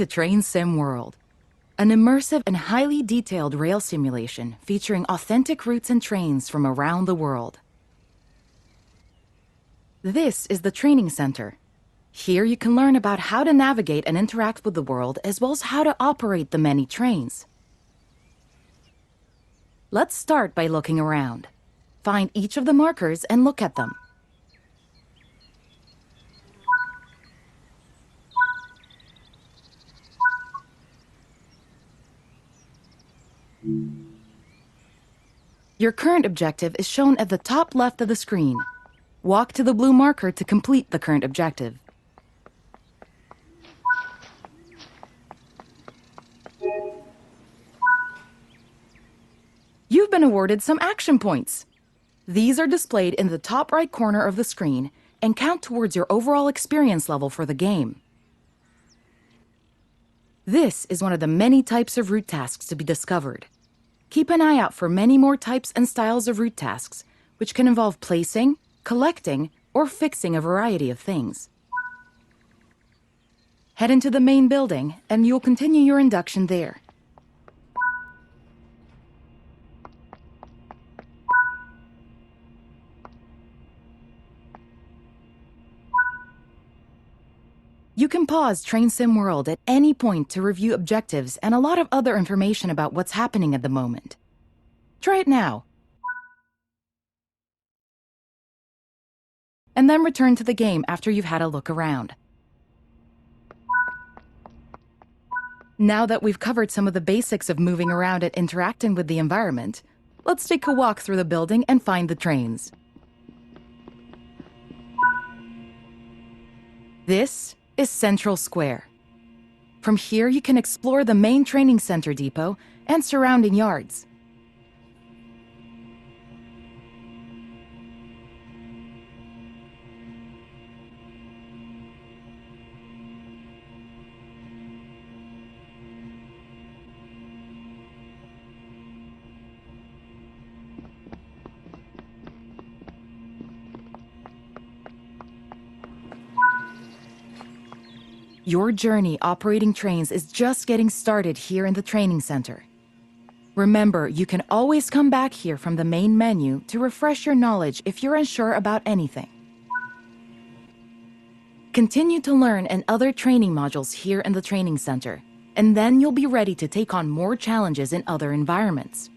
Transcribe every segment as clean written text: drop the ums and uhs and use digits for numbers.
to Train Sim World, an immersive and highly detailed rail simulation featuring authentic routes and trains from around the world. This is the training center. Here you can learn about how to navigate and interact with the world, as well as how to operate the many trains. Let's start by looking around. Find each of the markers and look at them. Your current objective is shown at the top left of the screen. Walk to the blue marker to complete the current objective. You've been awarded some action points. These are displayed in the top right corner of the screen and count towards your overall experience level for the game. This is one of the many types of route tasks to be discovered. Keep an eye out for many more types and styles of route tasks, which can involve placing, collecting, or fixing a variety of things. Head into the main building, and you'll continue your induction there. You can pause Train Sim World at any point to review objectives and a lot of other information about what's happening at the moment. Try it now. And then return to the game after you've had a look around. Now that we've covered some of the basics of moving around and interacting with the environment, let's take a walk through the building and find the trains. This is Central Square. From here, you can explore the main training center depot and surrounding yards. Your journey operating trains is just getting started here in the training center. Remember, you can always come back here from the main menu to refresh your knowledge if you're unsure about anything. Continue to learn and other training modules here in the training center, and then you'll be ready to take on more challenges in other environments.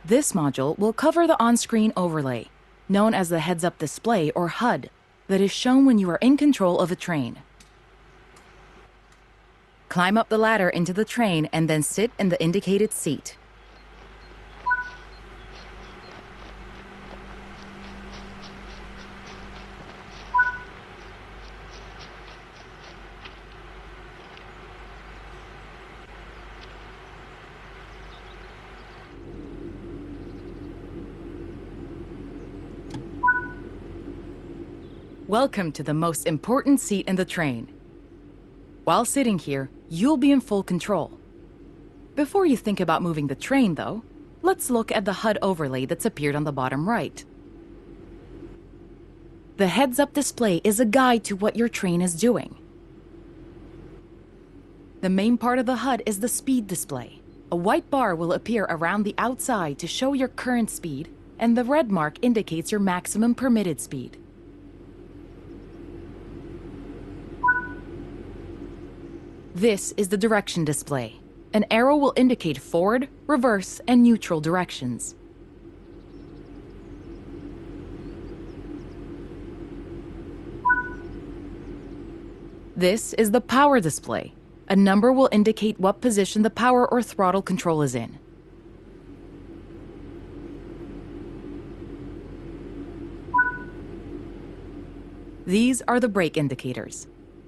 This module will cover the on-screen overlay, known as the heads-up display or HUD, that is shown when you are in control of a train. Climb up the ladder into the train and then sit in the indicated seat. Welcome to the most important seat in the train. While sitting here, you'll be in full control. Before you think about moving the train, though, let's look at the HUD overlay that's appeared on the bottom right. The heads-up display is a guide to what your train is doing. The main part of the HUD is the speed display. A white bar will appear around the outside to show your current speed, and the red mark indicates your maximum permitted speed. This is the direction display. An arrow will indicate forward, reverse, and neutral directions. This is the power display. A number will indicate what position the power or throttle control is in. These are the brake indicators.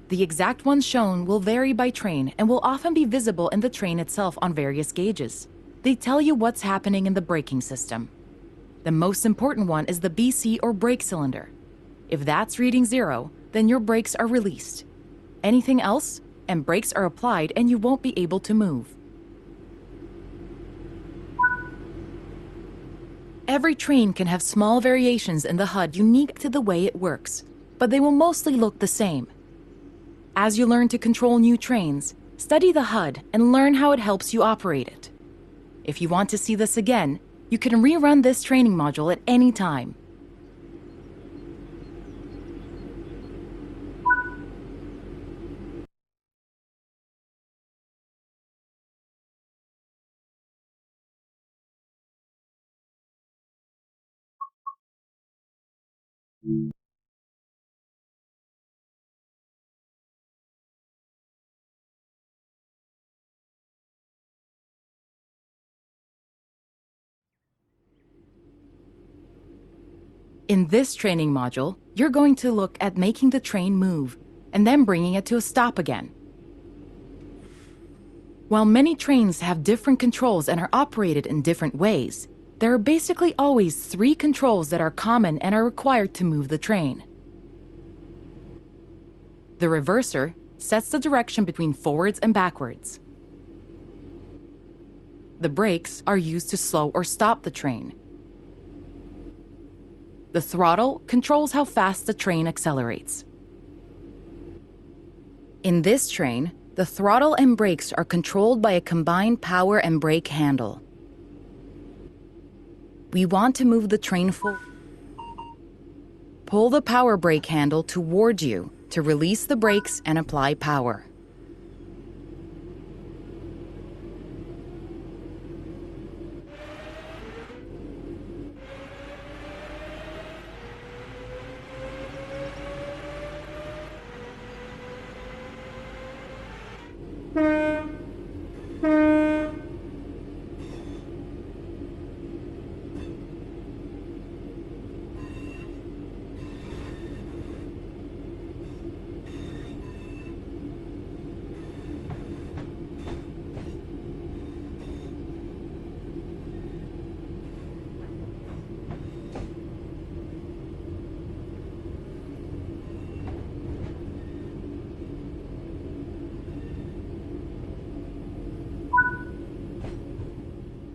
The exact ones shown will vary by train and will often be visible in the train itself on various gauges. They tell you what's happening in the braking system. The most important one is the BC or brake cylinder. If that's reading 0, then your brakes are released. Anything else, and brakes are applied and you won't be able to move. Every train can have small variations in the HUD unique to the way it works, but they will mostly look the same. As you learn to control new trains, study the HUD and learn how it helps you operate it. If you want to see this again, you can rerun this training module at any time. In this training module, you're going to look at making the train move and then bringing it to a stop again. While many trains have different controls and are operated in different ways, there are basically always 3 controls that are common and are required to move the train. The reverser sets the direction between forwards and backwards. The brakes are used to slow or stop the train. The throttle controls how fast the train accelerates. In this train, the throttle and brakes are controlled by a combined power and brake handle. We want to move the train forward. Pull the power brake handle toward you to release the brakes and apply power.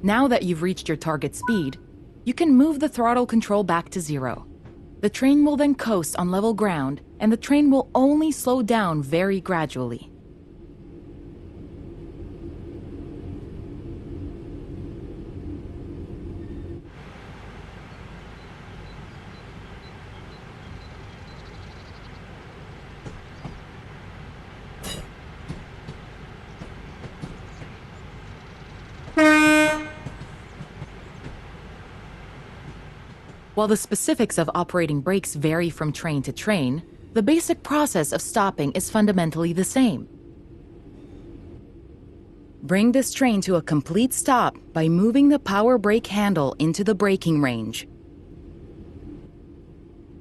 Now that you've reached your target speed, you can move the throttle control back to 0. The train will then coast on level ground, and the train will only slow down very gradually. While the specifics of operating brakes vary from train to train, the basic process of stopping is fundamentally the same. Bring this train to a complete stop by moving the power brake handle into the braking range.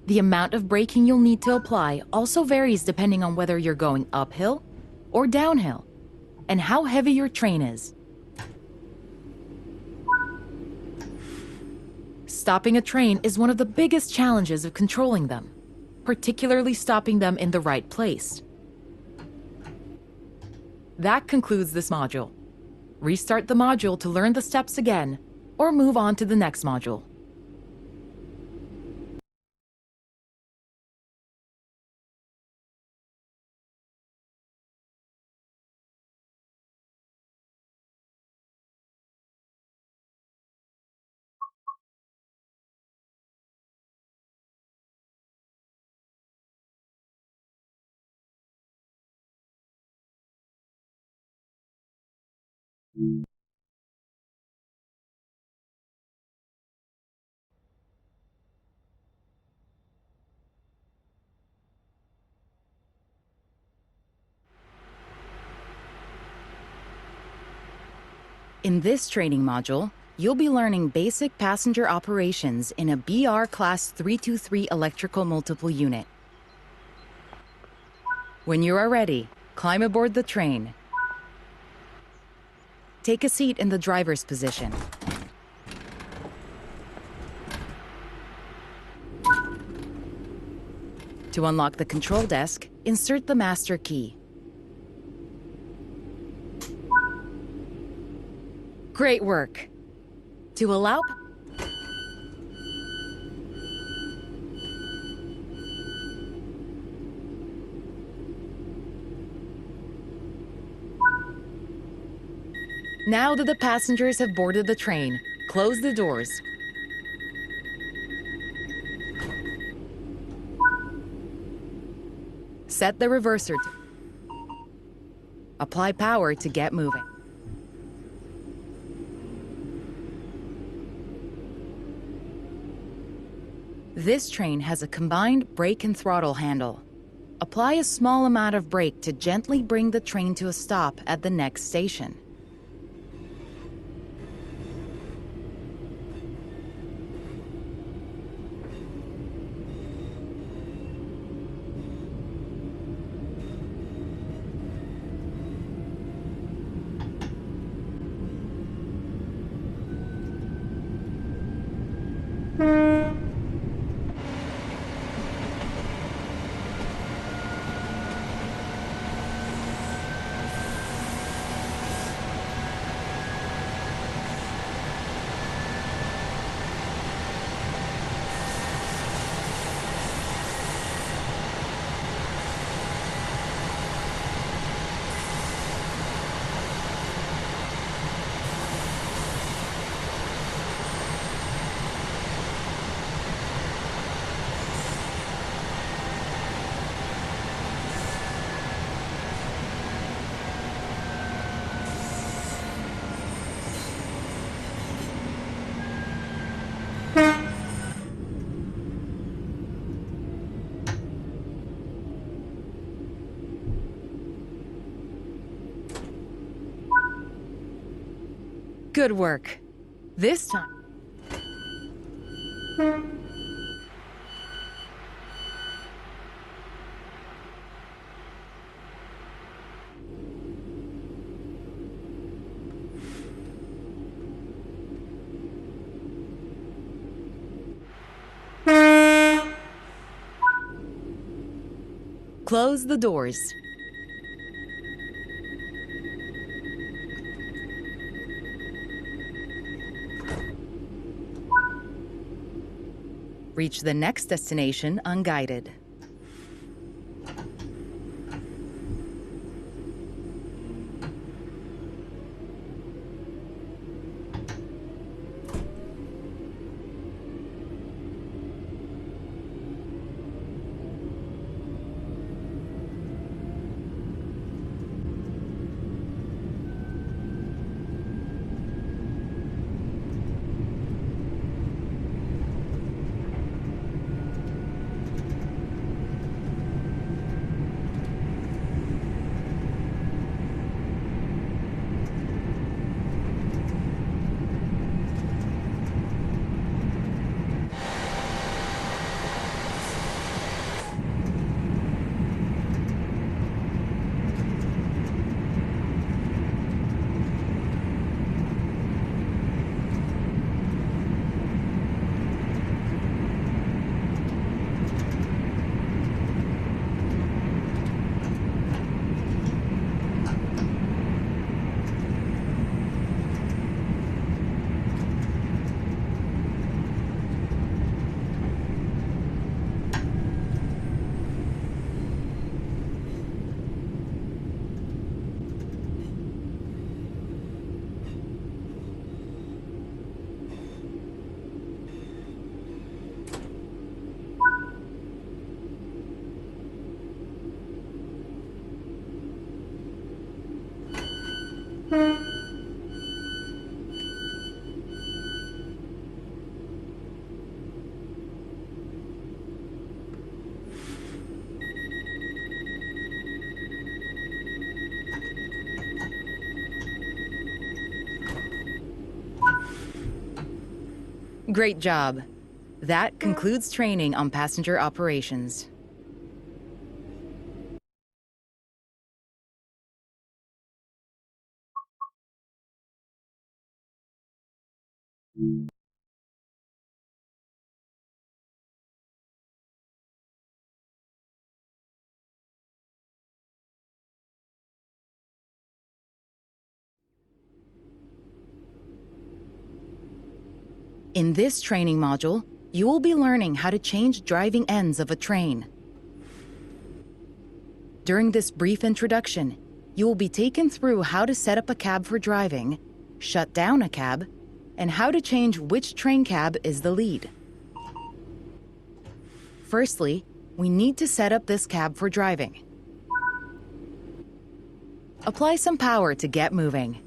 The amount of braking you'll need to apply also varies depending on whether you're going uphill or downhill, and how heavy your train is. Stopping a train is one of the biggest challenges of controlling them, particularly stopping them in the right place. That concludes this module. Restart the module to learn the steps again, or move on to the next module. In this training module, you'll be learning basic passenger operations in a BR Class 323 electrical multiple unit. When you are ready, climb aboard the train. Take a seat in the driver's position. To unlock the control desk, insert the master key. Great work. To allow... Now that the passengers have boarded the train, close the doors. Set the reverser to... Apply power to get moving. This train has a combined brake and throttle handle. Apply a small amount of brake to gently bring the train to a stop at the next station. Good work. This time... Close the doors. Reach the next destination unguided. Great job. That concludes training on passenger operations. In this training module, you will be learning how to change driving ends of a train. During this brief introduction, you will be taken through how to set up a cab for driving, shut down a cab, and how to change which train cab is the lead. Firstly, we need to set up this cab for driving. Apply some power to get moving.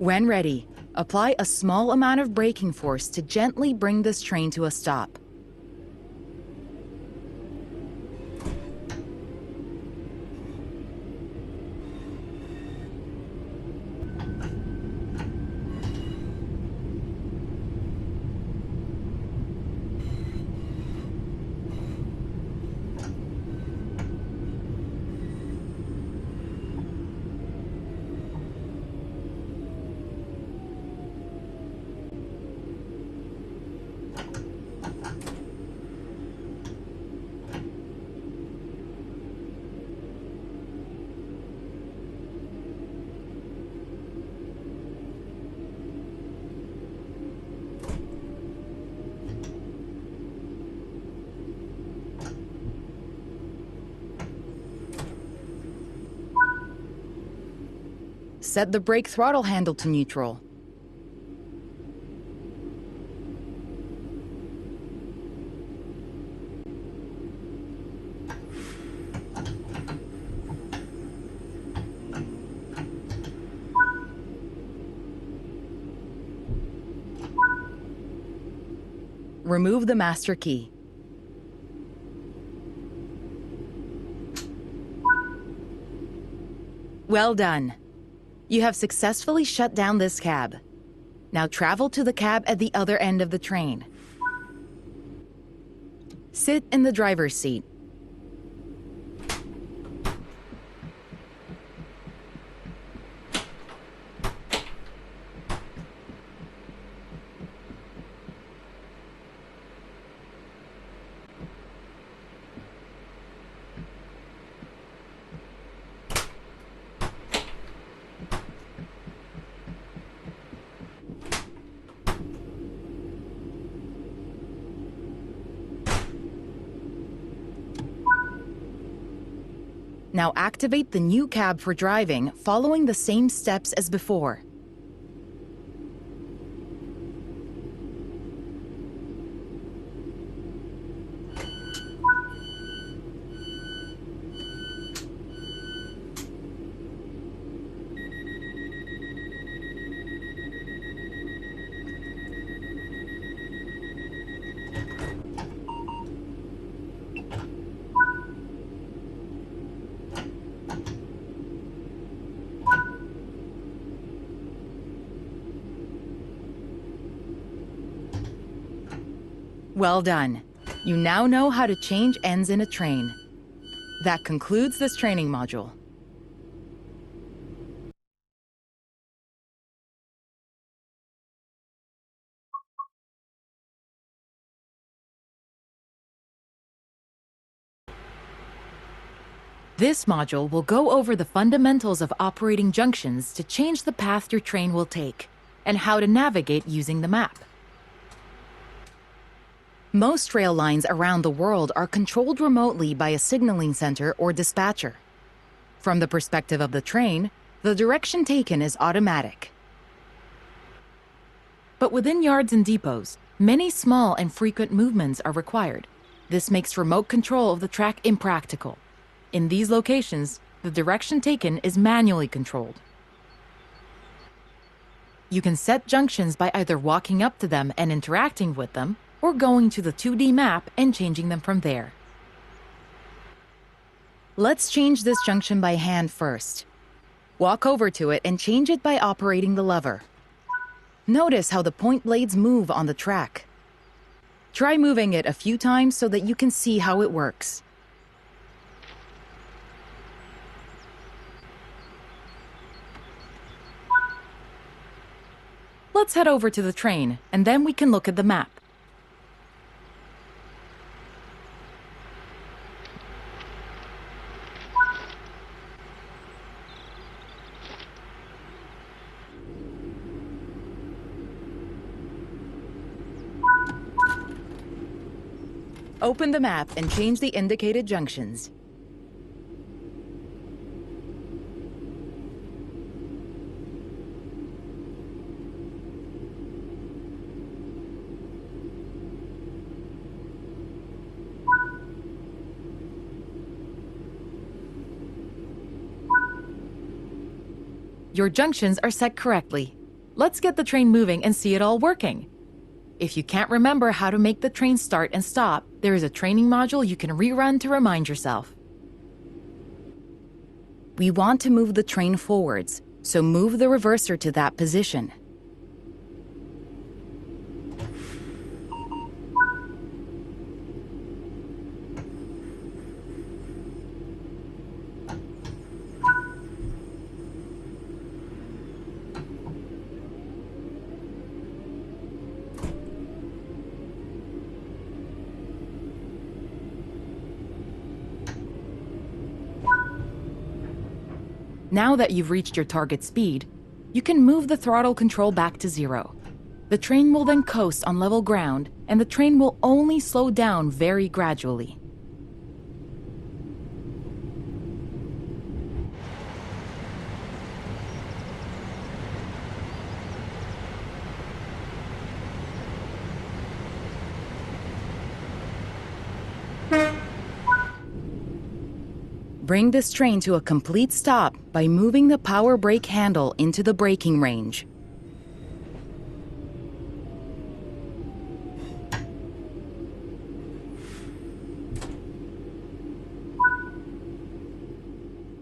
When ready, apply a small amount of braking force to gently bring this train to a stop. Set the brake throttle handle to neutral. remove the master key. Well done. You have successfully shut down this cab. Now travel to the cab at the other end of the train. Sit in the driver's seat. Now activate the new cab for driving, following the same steps as before. Well done. You now know how to change ends in a train. That concludes this training module. This module will go over the fundamentals of operating junctions to change the path your train will take, and how to navigate using the map. Most rail lines around the world are controlled remotely by a signaling center or dispatcher. From the perspective of the train, the direction taken is automatic. But within yards and depots, many small and frequent movements are required. This makes remote control of the track impractical. In these locations, the direction taken is manually controlled. You can set junctions by either walking up to them and interacting with them, or going to the 2D map and changing them from there. Let's change this junction by hand first. Walk over to it and change it by operating the lever. Notice how the point blades move on the track. Try moving it a few times so that you can see how it works. Let's head over to the train, and then we can look at the map. Open the map and change the indicated junctions. Your junctions are set correctly. Let's get the train moving and see it all working. If you can't remember how to make the train start and stop, there is a training module you can rerun to remind yourself. We want to move the train forwards, so move the reverser to that position. Now that you've reached your target speed, you can move the throttle control back to 0. The train will then coast on level ground, and the train will only slow down very gradually. Bring this train to a complete stop by moving the power brake handle into the braking range.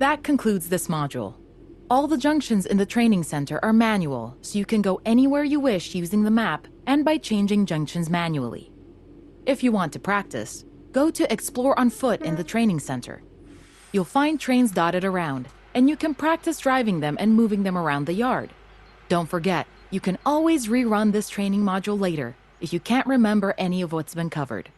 That concludes this module. All the junctions in the training center are manual, so you can go anywhere you wish using the map and by changing junctions manually. If you want to practice, go to Explore on Foot in the training center. You'll find trains dotted around, and you can practice driving them and moving them around the yard. Don't forget, you can always rerun this training module later if you can't remember any of what's been covered.